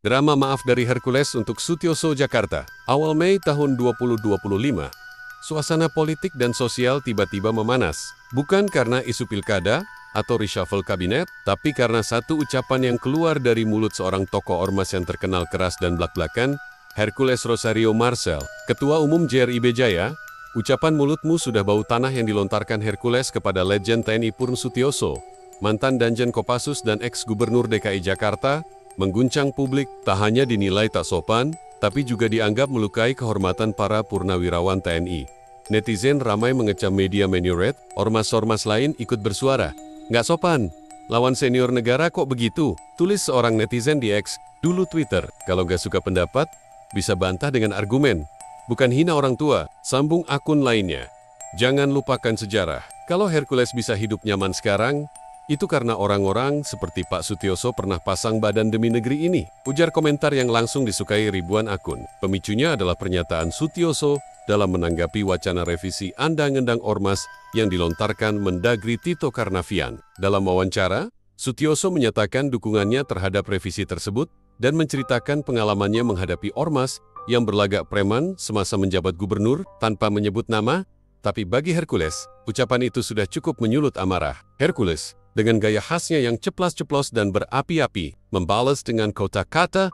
Drama maaf dari Hercules untuk Sutioso Jakarta. Awal Mei tahun 2025, suasana politik dan sosial tiba-tiba memanas. Bukan karena isu pilkada atau reshuffle kabinet, tapi karena satu ucapan yang keluar dari mulut seorang tokoh ormas yang terkenal keras dan blak-blakan, Hercules Rosario Marcel, Ketua Umum JRIB Jaya. Ucapan mulutmu sudah bau tanah yang dilontarkan Hercules kepada legend TNI Purn Sutioso, mantan Danjen Kopassus dan ex-gubernur DKI Jakarta, mengguncang publik. Tak hanya dinilai tak sopan, tapi juga dianggap melukai kehormatan para purnawirawan TNI. Netizen ramai mengecam media Menuret, ormas-ormas lain ikut bersuara. Nggak sopan, lawan senior negara kok begitu, tulis seorang netizen di X, dulu Twitter. Kalau nggak suka pendapat, bisa bantah dengan argumen. Bukan hina orang tua, sambung akun lainnya. Jangan lupakan sejarah. Kalau Hercules bisa hidup nyaman sekarang, itu karena orang-orang seperti Pak Sutioso pernah pasang badan demi negeri ini. Ujar komentar yang langsung disukai ribuan akun. Pemicunya adalah pernyataan Sutioso dalam menanggapi wacana revisi Undang-Undang Ormas yang dilontarkan Mendagri Tito Karnavian. Dalam wawancara, Sutioso menyatakan dukungannya terhadap revisi tersebut dan menceritakan pengalamannya menghadapi ormas yang berlagak preman semasa menjabat gubernur tanpa menyebut nama. Tapi bagi Hercules, ucapan itu sudah cukup menyulut amarah. Hercules, dengan gaya khasnya yang ceplas-ceplos dan berapi-api, membalas dengan kata-kata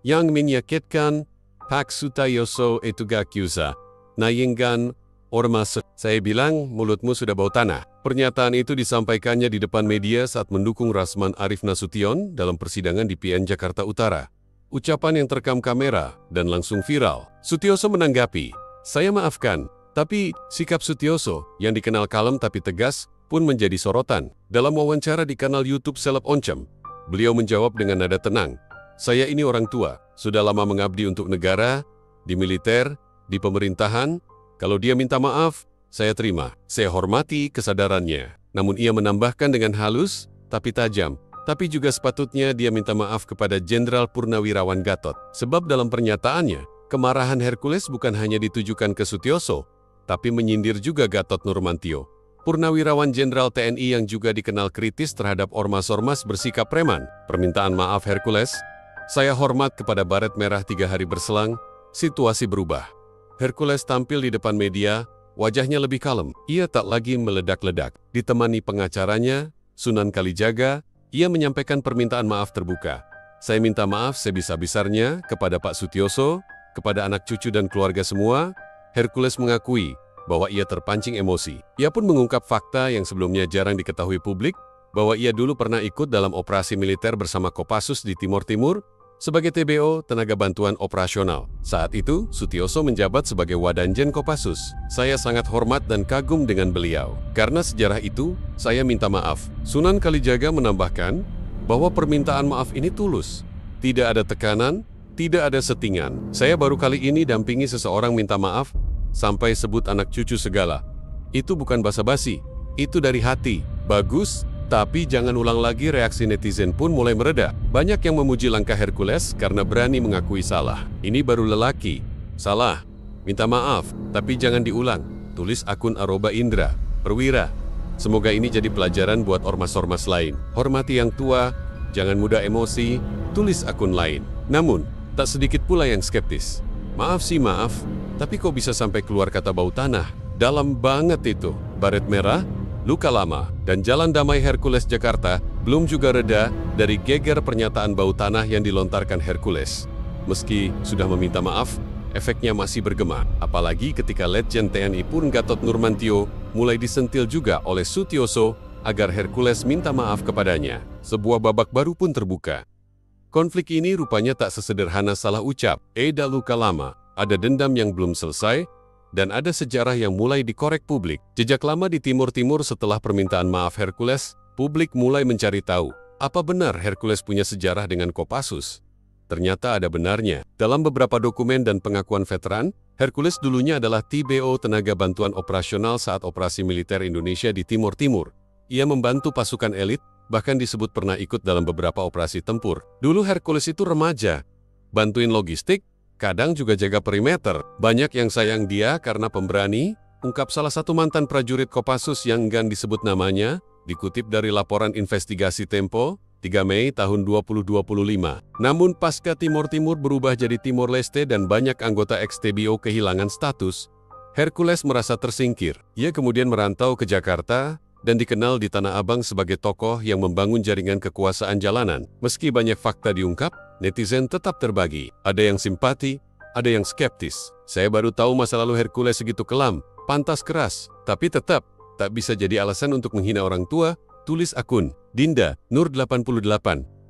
yang menyakitkan. Pak Sutioso itu gak kyusa, nayinggan ormas. Saya bilang mulutmu sudah bau tanah. Pernyataan itu disampaikannya di depan media saat mendukung Rasman Arif Nasution dalam persidangan di PN Jakarta Utara. Ucapan yang terekam kamera dan langsung viral. Sutioso menanggapi, saya maafkan, tapi sikap Sutioso yang dikenal kalem tapi tegas pun menjadi sorotan. Dalam wawancara di kanal YouTube Seleb Oncem, beliau menjawab dengan nada tenang, saya ini orang tua, sudah lama mengabdi untuk negara, di militer, di pemerintahan. Kalau dia minta maaf, saya terima. Saya hormati kesadarannya. Namun ia menambahkan dengan halus, tapi tajam. Tapi juga sepatutnya dia minta maaf kepada Jenderal Purnawirawan Gatot. Sebab dalam pernyataannya, kemarahan Hercules bukan hanya ditujukan ke Sutioso, tapi menyindir juga Gatot Nurmantio, Purnawirawan Jenderal TNI yang juga dikenal kritis terhadap ormas-ormas bersikap preman. Permintaan maaf Hercules, saya hormat kepada baret merah 3 hari berselang, situasi berubah. Hercules tampil di depan media, wajahnya lebih kalem. Ia tak lagi meledak-ledak. Ditemani pengacaranya, Sunan Kalijaga, ia menyampaikan permintaan maaf terbuka. Saya minta maaf sebesar-besarnya kepada Pak Sutioso, kepada anak cucu dan keluarga semua. Hercules mengakui bahwa ia terpancing emosi. Ia pun mengungkap fakta yang sebelumnya jarang diketahui publik, bahwa ia dulu pernah ikut dalam operasi militer bersama Kopassus di Timor Timur sebagai TBO, Tenaga Bantuan Operasional. Saat itu, Sutioso menjabat sebagai Wadanjen Kopassus. Saya sangat hormat dan kagum dengan beliau. Karena sejarah itu, saya minta maaf. Sunan Kalijaga menambahkan bahwa permintaan maaf ini tulus. Tidak ada tekanan, tidak ada settingan. Saya baru kali ini dampingi seseorang minta maaf, sampai sebut anak cucu segala. Itu bukan basa-basi, itu dari hati. Bagus, tapi jangan ulang lagi. Reaksi netizen pun mulai mereda. Banyak yang memuji langkah Hercules karena berani mengakui salah. Ini baru lelaki. Salah, minta maaf, tapi jangan diulang. Tulis akun @Indra Perwira. Semoga ini jadi pelajaran buat ormas-ormas lain. Hormati yang tua, jangan mudah emosi, tulis akun lain. Namun, tak sedikit pula yang skeptis. Maaf sih maaf, tapi kok bisa sampai keluar kata bau tanah? Dalam banget itu. Baret merah, luka lama, dan jalan damai Hercules Jakarta belum juga reda dari geger pernyataan bau tanah yang dilontarkan Hercules. Meski sudah meminta maaf, efeknya masih bergema. Apalagi ketika Letjen TNI Purn Gatot Nurmantio mulai disentil juga oleh Sutioso agar Hercules minta maaf kepadanya. Sebuah babak baru pun terbuka. Konflik ini rupanya tak sesederhana salah ucap. Ada luka lama, ada dendam yang belum selesai, dan ada sejarah yang mulai dikorek publik. Jejak lama di Timur Timur setelah permintaan maaf Hercules, publik mulai mencari tahu, apa benar Hercules punya sejarah dengan Kopassus? Ternyata ada benarnya. Dalam beberapa dokumen dan pengakuan veteran, Hercules dulunya adalah TBO Tenaga Bantuan Operasional saat operasi militer Indonesia di Timur Timur. Ia membantu pasukan elit, bahkan disebut pernah ikut dalam beberapa operasi tempur. Dulu Hercules itu remaja, bantuin logistik, kadang juga jaga perimeter. Banyak yang sayang dia karena pemberani, ungkap salah satu mantan prajurit Kopassus yang enggan disebut namanya, dikutip dari laporan investigasi Tempo. 3 Mei tahun 2025. Namun pasca Timor Timur berubah jadi Timor Leste dan banyak anggota ex-TBO kehilangan status, Hercules merasa tersingkir. Ia kemudian merantau ke Jakarta dan dikenal di Tanah Abang sebagai tokoh yang membangun jaringan kekuasaan jalanan. Meski banyak fakta diungkap, netizen tetap terbagi. Ada yang simpati, ada yang skeptis. Saya baru tahu masa lalu Hercules segitu kelam, pantas keras, tapi tetap tak bisa jadi alasan untuk menghina orang tua, tulis akun Dinda Nur 88.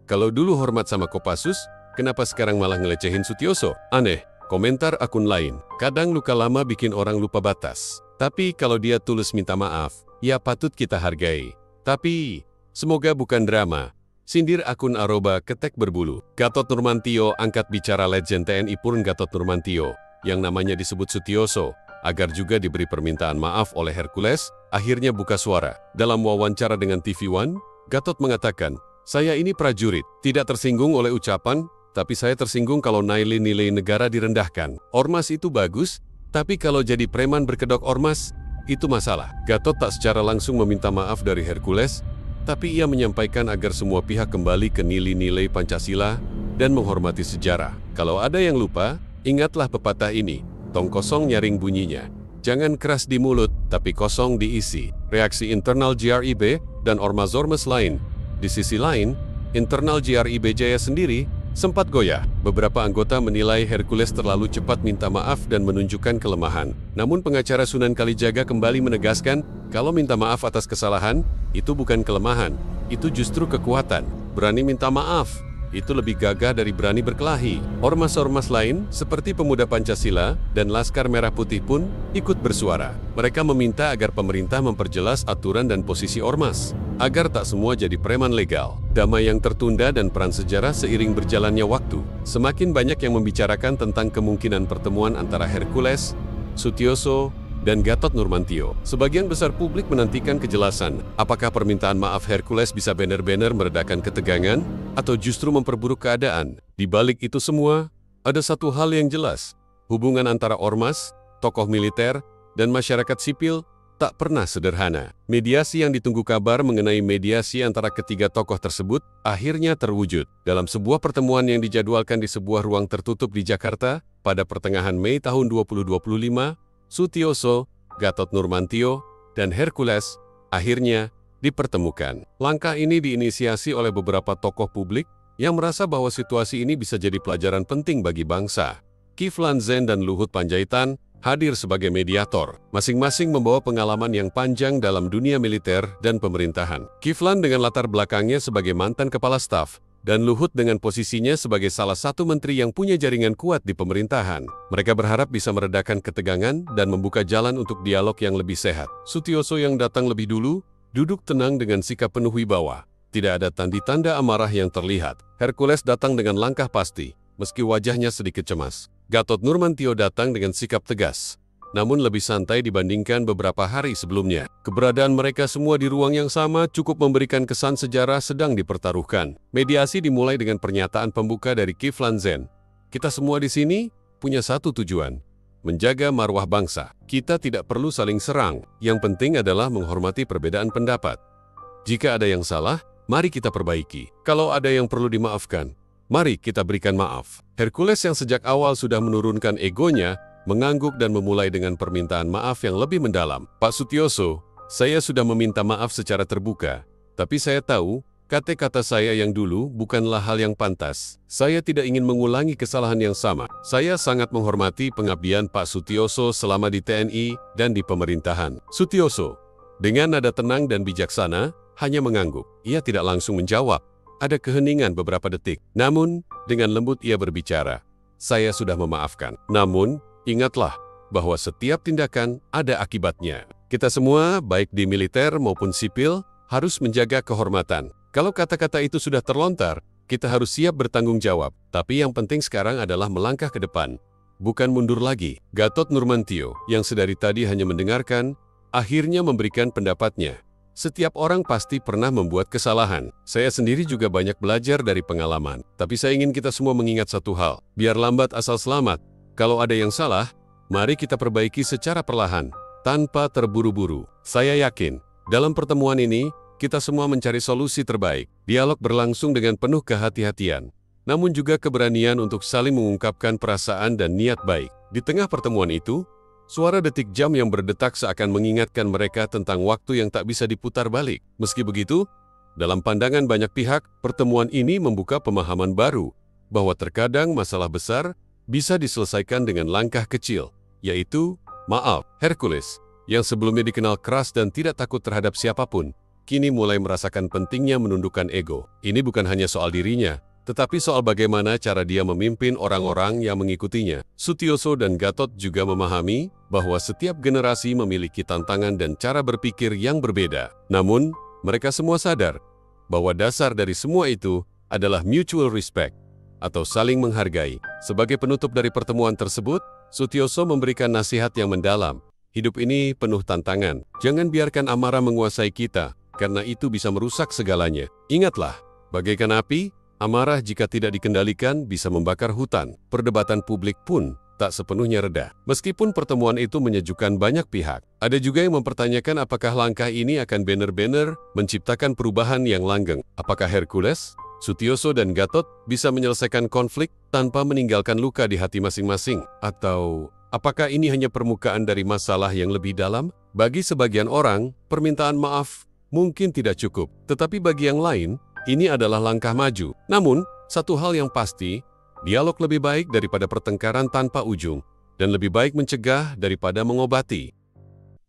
Kalau dulu hormat sama Kopassus, kenapa sekarang malah ngelecehin Sutioso? Aneh, komentar akun lain. Kadang luka lama bikin orang lupa batas. Tapi kalau dia tulus minta maaf, ya patut kita hargai. Tapi, semoga bukan drama. Sindir akun @ketek berbulu. Gatot Nurmantio angkat bicara legend TNI Purn Gatot Nurmantio, yang namanya disebut Sutioso, agar juga diberi permintaan maaf oleh Hercules, akhirnya buka suara. Dalam wawancara dengan TV One, Gatot mengatakan, "Saya ini prajurit, tidak tersinggung oleh ucapan, tapi saya tersinggung kalau nilai-nilai negara direndahkan. Ormas itu bagus, tapi kalau jadi preman berkedok ormas, itu masalah." Gatot tak secara langsung meminta maaf dari Hercules, tapi ia menyampaikan agar semua pihak kembali ke nilai-nilai Pancasila dan menghormati sejarah. Kalau ada yang lupa, ingatlah pepatah ini, tong kosong nyaring bunyinya. Jangan keras di mulut, tapi kosong diisi. Reaksi internal GRIB dan ormas-ormas lain. Di sisi lain, internal GRIB Jaya sendiri sempat goyah. Beberapa anggota menilai Hercules terlalu cepat minta maaf dan menunjukkan kelemahan. Namun pengacara Sunan Kalijaga kembali menegaskan, kalau minta maaf atas kesalahan, itu bukan kelemahan, itu justru kekuatan. Berani minta maaf, itu lebih gagah dari berani berkelahi. Ormas-ormas lain, seperti Pemuda Pancasila dan Laskar Merah Putih pun ikut bersuara. Mereka meminta agar pemerintah memperjelas aturan dan posisi ormas, agar tak semua jadi preman legal. Damai yang tertunda dan peran sejarah seiring berjalannya waktu. Semakin banyak yang membicarakan tentang kemungkinan pertemuan antara Hercules, Sutioso, dan Gatot Nurmantio. Sebagian besar publik menantikan kejelasan, apakah permintaan maaf Hercules bisa benar-benar meredakan ketegangan, atau justru memperburuk keadaan. Di balik itu semua, ada satu hal yang jelas, hubungan antara ormas, tokoh militer, dan masyarakat sipil tak pernah sederhana. Mediasi yang ditunggu kabar mengenai mediasi antara ketiga tokoh tersebut akhirnya terwujud. Dalam sebuah pertemuan yang dijadwalkan di sebuah ruang tertutup di Jakarta, pada pertengahan Mei tahun 2025, Sutioso, Gatot Nurmantio, dan Hercules akhirnya dipertemukan. Langkah ini diinisiasi oleh beberapa tokoh publik yang merasa bahwa situasi ini bisa jadi pelajaran penting bagi bangsa. Kiflan Zen dan Luhut Panjaitan hadir sebagai mediator, masing-masing membawa pengalaman yang panjang dalam dunia militer dan pemerintahan. Kiflan dengan latar belakangnya sebagai mantan kepala staf, dan Luhut dengan posisinya sebagai salah satu menteri yang punya jaringan kuat di pemerintahan. Mereka berharap bisa meredakan ketegangan dan membuka jalan untuk dialog yang lebih sehat. Sutioso yang datang lebih dulu, duduk tenang dengan sikap penuh wibawa. Tidak ada tanda-tanda amarah yang terlihat. Hercules datang dengan langkah pasti, meski wajahnya sedikit cemas. Gatot Nurmantio datang dengan sikap tegas, namun lebih santai dibandingkan beberapa hari sebelumnya. Keberadaan mereka semua di ruang yang sama cukup memberikan kesan sejarah sedang dipertaruhkan. Mediasi dimulai dengan pernyataan pembuka dari Kiflan Zen. Kita semua di sini punya satu tujuan, menjaga marwah bangsa. Kita tidak perlu saling serang, yang penting adalah menghormati perbedaan pendapat. Jika ada yang salah, mari kita perbaiki. Kalau ada yang perlu dimaafkan, mari kita berikan maaf. Hercules yang sejak awal sudah menurunkan egonya, mengangguk dan memulai dengan permintaan maaf yang lebih mendalam. Pak Sutioso, saya sudah meminta maaf secara terbuka, tapi saya tahu, kata-kata saya yang dulu bukanlah hal yang pantas. Saya tidak ingin mengulangi kesalahan yang sama. Saya sangat menghormati pengabdian Pak Sutioso selama di TNI dan di pemerintahan. Sutioso, dengan nada tenang dan bijaksana, hanya mengangguk. Ia tidak langsung menjawab. Ada keheningan beberapa detik. Namun, dengan lembut ia berbicara. Saya sudah memaafkan. Namun, ingatlah bahwa setiap tindakan ada akibatnya. Kita semua, baik di militer maupun sipil, harus menjaga kehormatan. Kalau kata-kata itu sudah terlontar, kita harus siap bertanggung jawab. Tapi yang penting sekarang adalah melangkah ke depan, bukan mundur lagi. Gatot Nurmantio, yang sedari tadi hanya mendengarkan, akhirnya memberikan pendapatnya. Setiap orang pasti pernah membuat kesalahan. Saya sendiri juga banyak belajar dari pengalaman. Tapi saya ingin kita semua mengingat satu hal. Biar lambat asal selamat. Kalau ada yang salah, mari kita perbaiki secara perlahan, tanpa terburu-buru. Saya yakin, dalam pertemuan ini, kita semua mencari solusi terbaik. Dialog berlangsung dengan penuh kehati-hatian, namun juga keberanian untuk saling mengungkapkan perasaan dan niat baik. Di tengah pertemuan itu, suara detik jam yang berdetak seakan mengingatkan mereka tentang waktu yang tak bisa diputar balik. Meski begitu, dalam pandangan banyak pihak, pertemuan ini membuka pemahaman baru bahwa terkadang masalah besar bisa diselesaikan dengan langkah kecil, yaitu maaf. Hercules, yang sebelumnya dikenal keras dan tidak takut terhadap siapapun, kini mulai merasakan pentingnya menundukkan ego. Ini bukan hanya soal dirinya, tetapi soal bagaimana cara dia memimpin orang-orang yang mengikutinya. Sutioso dan Gatot juga memahami bahwa setiap generasi memiliki tantangan dan cara berpikir yang berbeda. Namun, mereka semua sadar bahwa dasar dari semua itu adalah mutual respect, atau saling menghargai. Sebagai penutup dari pertemuan tersebut, Sutioso memberikan nasihat yang mendalam. Hidup ini penuh tantangan. Jangan biarkan amarah menguasai kita, karena itu bisa merusak segalanya. Ingatlah, bagaikan api, amarah jika tidak dikendalikan bisa membakar hutan. Perdebatan publik pun tak sepenuhnya reda. Meskipun pertemuan itu menyejukkan banyak pihak, ada juga yang mempertanyakan apakah langkah ini akan benar-benar menciptakan perubahan yang langgeng. Apakah Hercules, Sutioso dan Gatot bisa menyelesaikan konflik tanpa meninggalkan luka di hati masing-masing? Atau apakah ini hanya permukaan dari masalah yang lebih dalam? Bagi sebagian orang, permintaan maaf mungkin tidak cukup. Tetapi bagi yang lain, ini adalah langkah maju. Namun, satu hal yang pasti, dialog lebih baik daripada pertengkaran tanpa ujung, dan lebih baik mencegah daripada mengobati.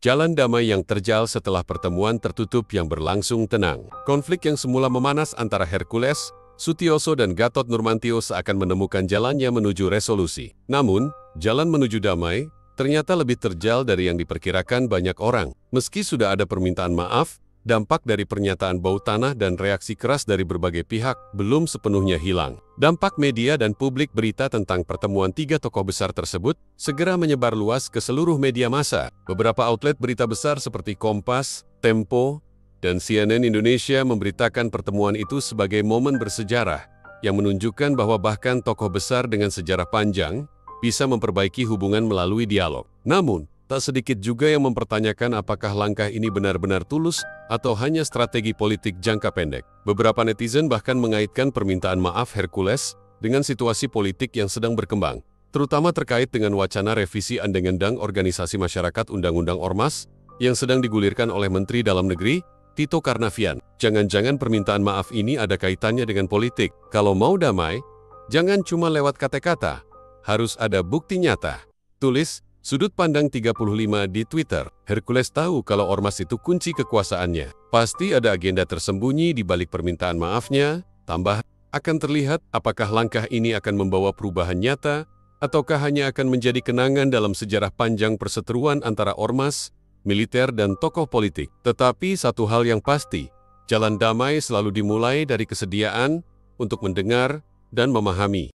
Jalan damai yang terjal setelah pertemuan tertutup yang berlangsung tenang. Konflik yang semula memanas antara Hercules, Sutioso dan Gatot Nurmantio seakan menemukan jalannya menuju resolusi. Namun, jalan menuju damai ternyata lebih terjal dari yang diperkirakan banyak orang. Meski sudah ada permintaan maaf, dampak dari pernyataan bau tanah dan reaksi keras dari berbagai pihak belum sepenuhnya hilang. Dampak media dan publik berita tentang pertemuan tiga tokoh besar tersebut segera menyebar luas ke seluruh media massa. Beberapa outlet berita besar seperti Kompas, Tempo, dan CNN Indonesia memberitakan pertemuan itu sebagai momen bersejarah yang menunjukkan bahwa bahkan tokoh besar dengan sejarah panjang bisa memperbaiki hubungan melalui dialog. Namun, tak sedikit juga yang mempertanyakan apakah langkah ini benar-benar tulus atau hanya strategi politik jangka pendek. Beberapa netizen bahkan mengaitkan permintaan maaf Hercules dengan situasi politik yang sedang berkembang, terutama terkait dengan wacana revisi Undang-Undang Organisasi Masyarakat Undang-Undang Ormas yang sedang digulirkan oleh Menteri Dalam Negeri Tito Karnavian. Jangan-jangan permintaan maaf ini ada kaitannya dengan politik. Kalau mau damai, jangan cuma lewat kata-kata, harus ada bukti nyata. Tulis Sudut Pandang 35 di Twitter. Hercules tahu kalau ormas itu kunci kekuasaannya. Pasti ada agenda tersembunyi di balik permintaan maafnya. Tambah, akan terlihat apakah langkah ini akan membawa perubahan nyata, ataukah hanya akan menjadi kenangan dalam sejarah panjang perseteruan antara ormas, militer, dan tokoh politik. Tetapi satu hal yang pasti, jalan damai selalu dimulai dari kesediaan untuk mendengar dan memahami.